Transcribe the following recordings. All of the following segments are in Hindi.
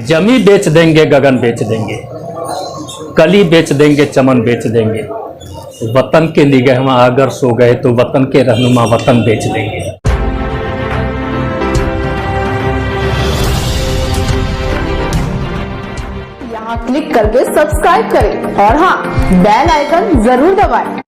जमी बेच देंगे, गगन बेच देंगे, कली बेच देंगे, चमन बेच देंगे, वतन के निगहवा अगर सो गए तो वतन के रहनुमा वतन बेच देंगे। यहाँ क्लिक करके सब्सक्राइब करें और हाँ, बेल आइकन जरूर दबाएं।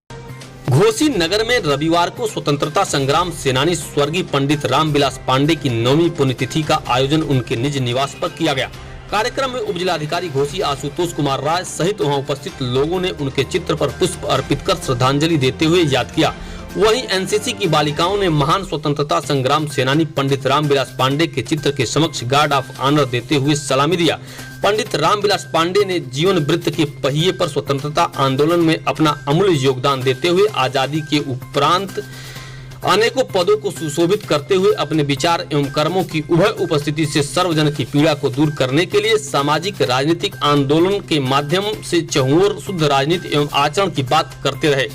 घोसी नगर में रविवार को स्वतंत्रता संग्राम सेनानी स्वर्गीय पंडित रामविलास पांडे की 9वीं पुण्यतिथि का आयोजन उनके निज निवास पर किया गया। कार्यक्रम में उपजिलाधिकारी घोसी आशुतोष कुमार राय सहित वहां उपस्थित लोगों ने उनके चित्र पर पुष्प अर्पित कर श्रद्धांजलि देते हुए याद किया। वहीं एनसीसी की बालिकाओं ने महान स्वतंत्रता संग्राम सेनानी पंडित रामविलास पांडे के चित्र के समक्ष गार्ड ऑफ ऑनर देते हुए सलामी दिया। पंडित रामविलास पांडे ने जीवन वृत्त के पहिए पर स्वतंत्रता आंदोलन में अपना अमूल्य योगदान देते हुए आजादी के उपरांत अनेकों पदों को सुशोभित करते हुए अपने विचार एवं कर्मों की उभय उपस्थिति से सर्वजन की पीड़ा को दूर करने के लिए सामाजिक राजनीतिक आंदोलन के माध्यम से चहुओर शुद्ध राजनीति एवं आचरण की बात करते रहे।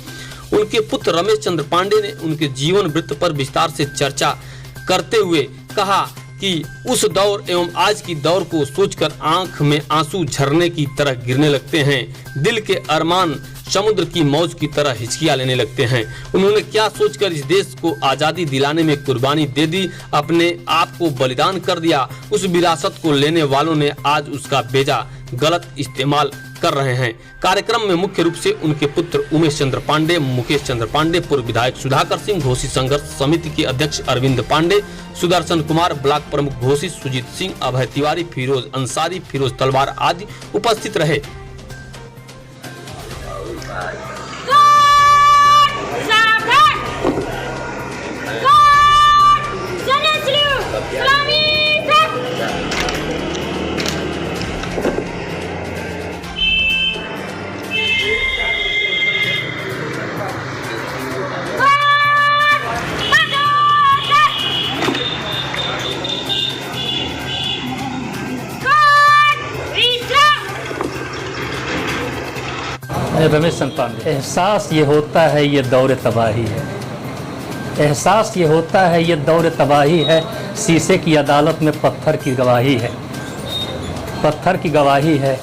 उनके पुत्र रमेश चंद्र पांडे ने उनके जीवन वृत्त पर विस्तार से चर्चा करते हुए कहा कि उस दौर एवं आज की दौर को सोचकर आंख में आंसू झरने की तरह गिरने लगते हैं, दिल के अरमान समुद्र की मौज की तरह हिचकियां लेने लगते हैं। उन्होंने क्या सोचकर इस देश को आजादी दिलाने में कुर्बानी दे दी, अपने आप को बलिदान कर दिया। उस विरासत को लेने वालों ने आज उसका बेजा गलत इस्तेमाल कर रहे हैं। कार्यक्रम में मुख्य रूप से उनके पुत्र उमेश चंद्र पांडे, मुकेश चंद्र पांडे, पूर्व विधायक सुधाकर सिंह, घोसी संघर्ष समिति के अध्यक्ष अरविंद पांडे, सुदर्शन कुमार, ब्लॉक प्रमुख घोसी सुजीत सिंह, अभय तिवारी, फिरोज अंसारी, फिरोज तलवार आदि उपस्थित रहे। रमेश चंद्र पांडे, एहसास ये होता है ये दौर तबाही है, एहसास ये होता है ये दौर तबाही है, शीशे की अदालत में पत्थर की गवाही है, पत्थर की गवाही है।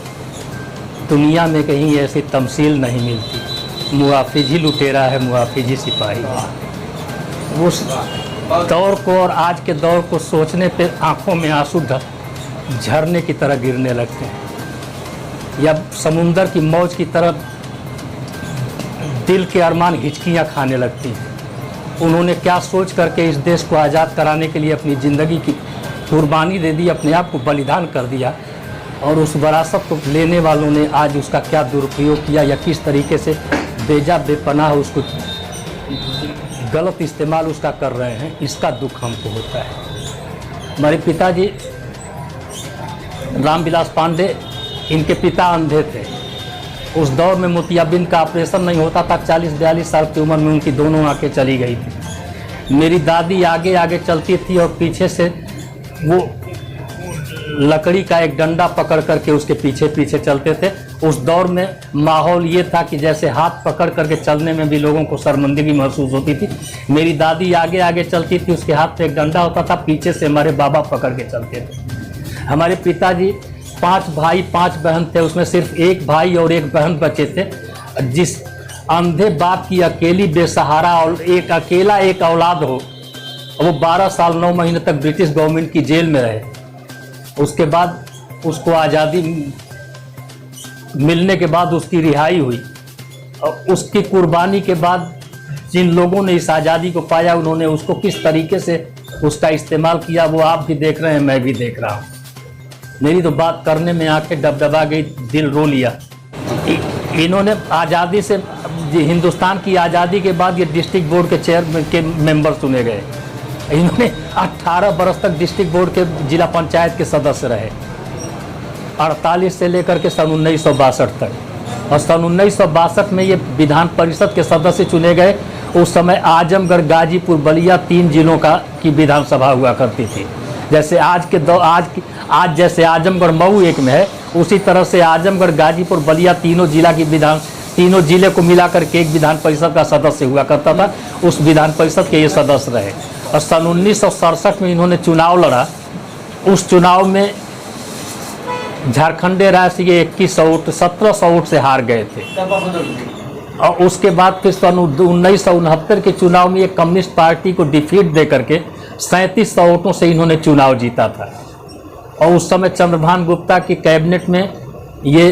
दुनिया में कहीं ऐसी तमसील नहीं मिलती, मुआफिजी लुटेरा है, मुआफिजी सिपाही। उस दौर को और आज के दौर को सोचने पे आंखों में आंसू झरने की तरह गिरने लगते हैं, या समुंदर की मौज की तरह दिल के अरमान हिचकियां खाने लगती हैं। उन्होंने क्या सोच करके इस देश को आज़ाद कराने के लिए अपनी ज़िंदगी की कुर्बानी दे दी, अपने आप को बलिदान कर दिया, और उस विरासत को लेने वालों ने आज उसका क्या दुरुपयोग किया या किस तरीके से बेजा बेपनाह उसको गलत इस्तेमाल उसका कर रहे हैं, इसका दुख हमको होता है। हमारे पिताजी रामविलास पांडे, इनके पिता अंधे थे। उस दौर में मोतियाबिंद का ऑपरेशन नहीं होता था, 40-42 साल की उम्र में उनकी दोनों आंखें चली गई थी। मेरी दादी आगे आगे चलती थी और पीछे से वो लकड़ी का एक डंडा पकड़ करके उसके पीछे पीछे चलते थे। उस दौर में माहौल ये था कि जैसे हाथ पकड़ करके चलने में भी लोगों को शर्मिंदगी महसूस होती थी। मेरी दादी आगे आगे चलती थी, उसके हाथ पे एक डंडा होता था, पीछे से हमारे बाबा पकड़ के चलते थे। हमारे पिताजी 5 भाई 5 बहन थे, उसमें सिर्फ एक भाई और एक बहन बचे थे। जिस अंधे बाप की अकेली बेसहारा और एक अकेला एक औलाद हो, वो 12 साल 9 महीने तक ब्रिटिश गवर्नमेंट की जेल में रहे। उसके बाद उसको आज़ादी मिलने के बाद उसकी रिहाई हुई, और उसकी कुर्बानी के बाद जिन लोगों ने इस आज़ादी को पाया, उन्होंने उसको किस तरीके से उसका इस्तेमाल किया, वो आप भी देख रहे हैं, मैं भी देख रहा हूँ। मेरी तो बात करने में आंखें डबडबा गई, दिल रो लिया। इन्होंने आज़ादी से, हिंदुस्तान की आज़ादी के बाद ये डिस्ट्रिक्ट बोर्ड के चेयरमैन के मेंबर चुने गए। इन्होंने 18 बरस तक डिस्ट्रिक्ट बोर्ड के जिला पंचायत के सदस्य रहे, 48 से लेकर के सन 1962 तक। और सन 1962 में ये विधान परिषद के सदस्य चुने गए। उस समय आजमगढ़, गाजीपुर, बलिया 3 जिलों की विधानसभा हुआ करती थी। जैसे आज जैसे आजमगढ़ मऊ एक में है, उसी तरह से आजमगढ़, गाजीपुर, बलिया तीनों जिले को मिलाकर के एक विधान परिषद का सदस्य हुआ करता था। उस विधान परिषद के ये सदस्य रहे। और सन 1967 में इन्होंने चुनाव लड़ा। उस चुनाव में झारखंडे राज्य के 2100 वोट 1700 वोट से हार गए थे। और उसके बाद फिर सन 1969 के चुनाव में एक कम्युनिस्ट पार्टी को डिफीट दे करके 3700 वोटों से इन्होंने चुनाव जीता था। और उस समय चंद्रभान गुप्ता की कैबिनेट में ये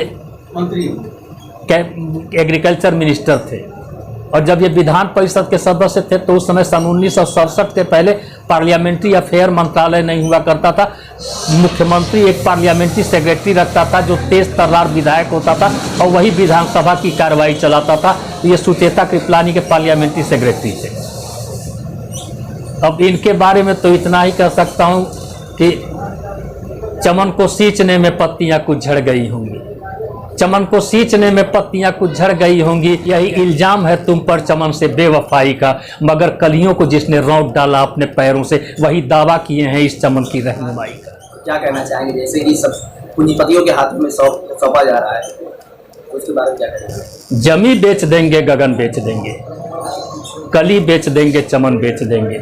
एग्रीकल्चर मिनिस्टर थे। और जब ये विधान परिषद के सदस्य थे तो उस समय सन 1967 के पहले पार्लियामेंट्री अफेयर मंत्रालय नहीं हुआ करता था। मुख्यमंत्री एक पार्लियामेंट्री सेक्रेटरी रखता था जो तेज तर्रार विधायक होता था और वही विधानसभा की कार्रवाई चलाता था। ये सुचेता कृपलानी के पार्लियामेंट्री सेक्रेटरी थे। अब इनके बारे में तो इतना ही कह सकता हूँ कि चमन को सींचने में पत्तियां कुछ झड़ गई होंगी, चमन को सींचने में पत्तियां कुछ झड़ गई होंगी। यही इल्जाम है तुम पर चमन से बेवफाई का, मगर कलियों को जिसने रौंद डाला अपने पैरों से, वही दावा किए हैं इस चमन की रहनुमाई का। क्या कहना चाहेंगे, जैसे कि सब पूंजीपतियों के हाथ में सौंपा जा रहा है, उसके बारे में क्या कहना? जमी बेच देंगे, गगन बेच देंगे, कली बेच देंगे, चमन बेच देंगे।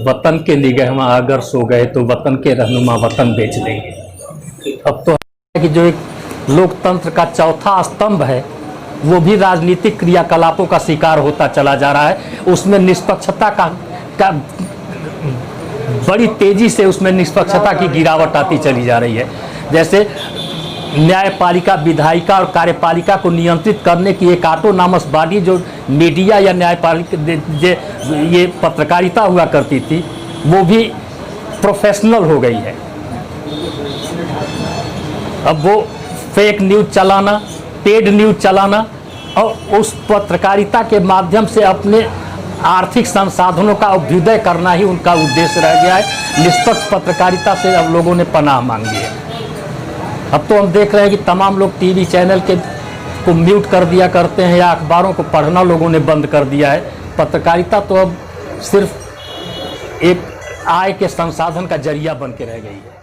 वतन के निगहवा अगर सो गए तो वतन के रहनुमा वतन बेच देंगे। अब तो है कि जो एक लोकतंत्र का चौथा स्तंभ है वो भी राजनीतिक क्रियाकलापों का शिकार होता चला जा रहा है। उसमें निष्पक्षता का बड़ी तेजी से उसमें निष्पक्षता की गिरावट आती चली जा रही है। जैसे न्यायपालिका, विधायिका और कार्यपालिका को नियंत्रित करने की एक ऑटोनॉमस बॉडी जो मीडिया या न्यायपालिका ये पत्रकारिता हुआ करती थी वो भी प्रोफेशनल हो गई है। अब वो फेक न्यूज़ चलाना, पेड न्यूज़ चलाना और उस पत्रकारिता के माध्यम से अपने आर्थिक संसाधनों का अभ्युदय करना ही उनका उद्देश्य रह गया है। निष्पक्ष पत्रकारिता से अब लोगों ने पनाह मांग ली है। अब तो हम देख रहे हैं कि तमाम लोग टीवी चैनल को म्यूट कर दिया करते हैं या अखबारों को पढ़ना लोगों ने बंद कर दिया है। पत्रकारिता तो अब सिर्फ एक आय के संसाधन का जरिया बन के रह गई है।